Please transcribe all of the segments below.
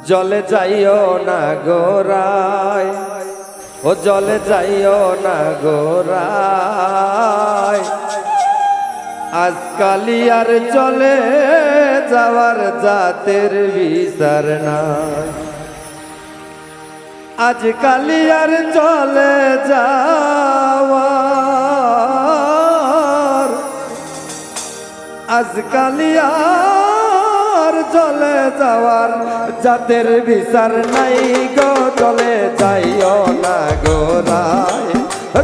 জলে যাইও না গোরায়, ও জলে যাইও না গোরায়, আজকালি আর চলে যাওয়ার জাতের বিচার নাই। আজকালি আর চলে যাওয়ার, আজকালি আর চলে যাওয়ার জাতের বিচার নাই গো। চলে যাইও না গোরায়,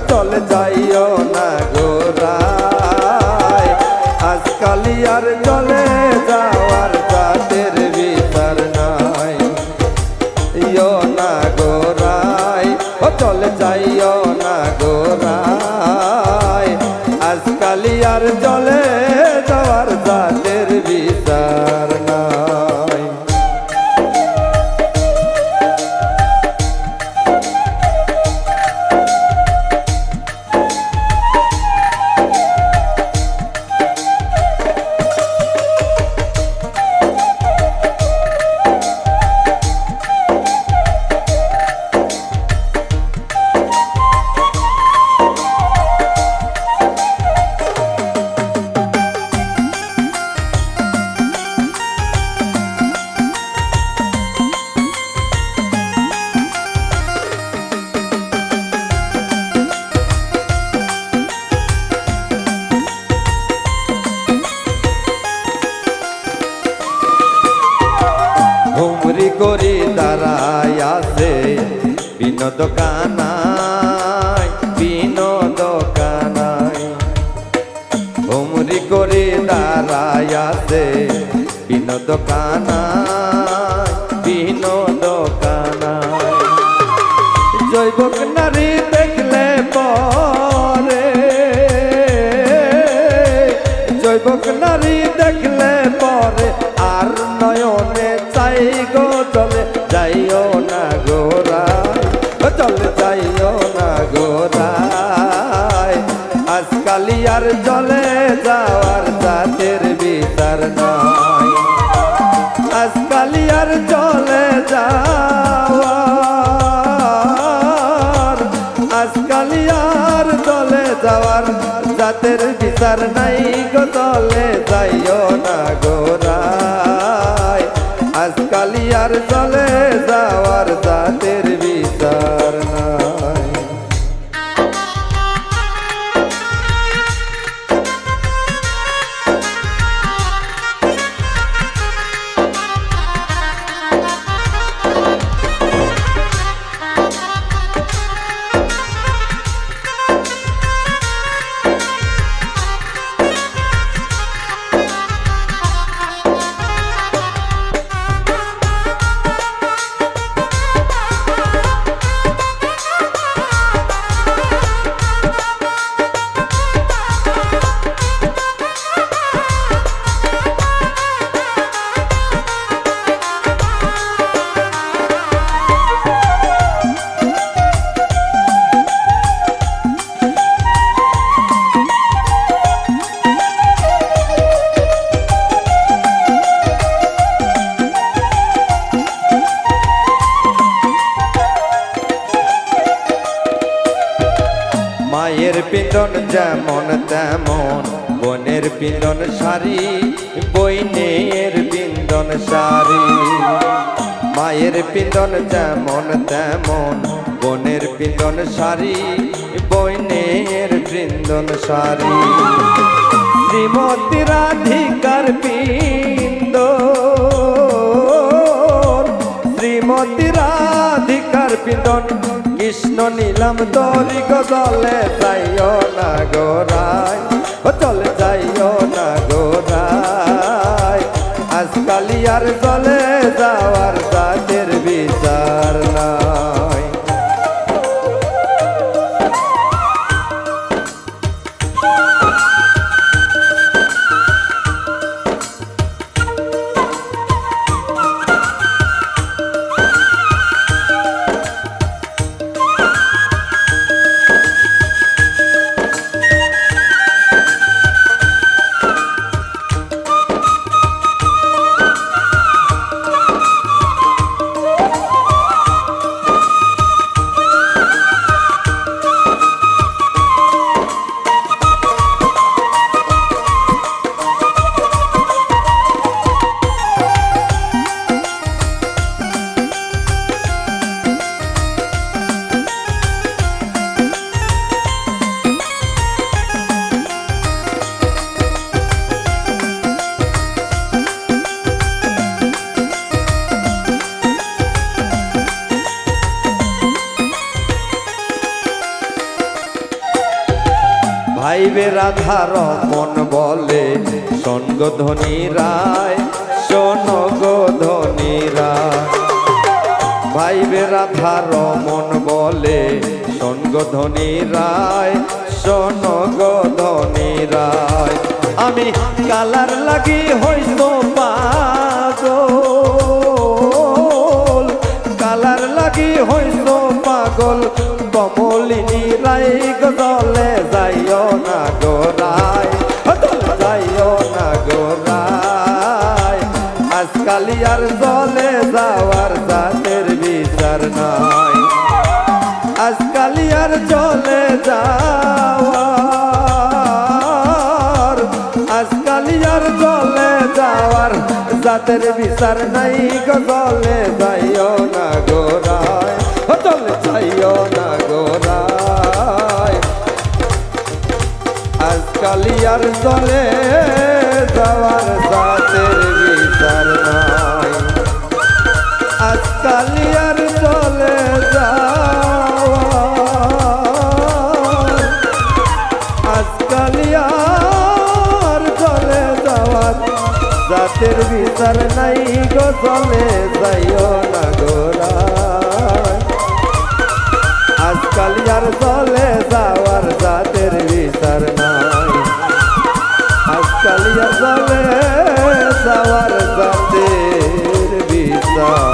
চলে যাইও না গোরায়, আজকালি আর চলে যাওয়ার জাতের বিচার নাই। ইও না গোরায়, ও চলে যাইও না গোরায়, আজকালি আর চলে যাওয়ার জাতের বিচার নাই। হুমরি করি দাঁড়ায় আছে বিনোদ কানায়, বিনোদ কানায়, হুমরি করি দাঁড়ায় আছে বিনোদ কানায়, বিনোদ কানায়। জৈবক নারী দেখলে পরে, জৈবক নারী দেখলে পরে আর নয়নে চাই গো। চলে যাইও না গোরায়, চলে যাইও না গোরায়, আজকালি আর চলে যাওয়ার জাতের বিচার নাই। আজকালি আর চলে যাওয়ার, আজকালি আর চলে যাওয়ার জাতের বিচার নাই গো। চলে যাইও না গোরায়, আজকালি আর চলে যাওয়ার জাতের বিচার নাই। মায়ের পিণ্ডন যেমন তেমন বোনের পিণ্ডন সারি, বইনের পিণ্ডন সারি। মায়ের পিণ্ডন যেমন তেমন বোনের পিণ্ডন সারি, বইনের পিণ্ডন সারি। শ্রীমতী রাধিকার পিণ্ডন, শ্রীমতী রাধিকার পিণ্ডন কৃষ্ণ নীলাম দরি গো। চলে যাইও না গোরায়, ও চলে যাইও না গোরায়, আজকালি আর চলে যাওয়ার জাতের বিচার নাই। ভাইবে রাধার মন বলে শোন গো ধনী রায়, শোন গো ধনী রায়। ভাইবে রাধার মন বলে শোন গো ধনী রায়, শোন গো ধনী রায়। আমি কালার লাগি হইতো পাগল, কালার লাগি হইতো পাগল, কমলিনী রায় গজলে যাইও না গো রায়, যাইও না গো রায়। আজকালি আর জলে যাওয়ার জাতের বিচার নাই, আজকালি আর জলে যাওয়ার, আজকালি আর জলে যাওয়ার জাতের বিচার নাই গো, জলে যাইও না গো রায়, জলে যাইও না গো রায়। আজকালি আর জলে যাওয়ার জাতের বিচার নাই, আজকালি আর জলে যাওয়ার, আজকালি আর জলে যাওয়ার জাতের বিচার নাই গো, জলে যাইও না গো রায়। আজকালি আর জলে যাওয়ার জাতের বিচার নাই, আজকালি আর জলে যাওয়ার জাতের বিচার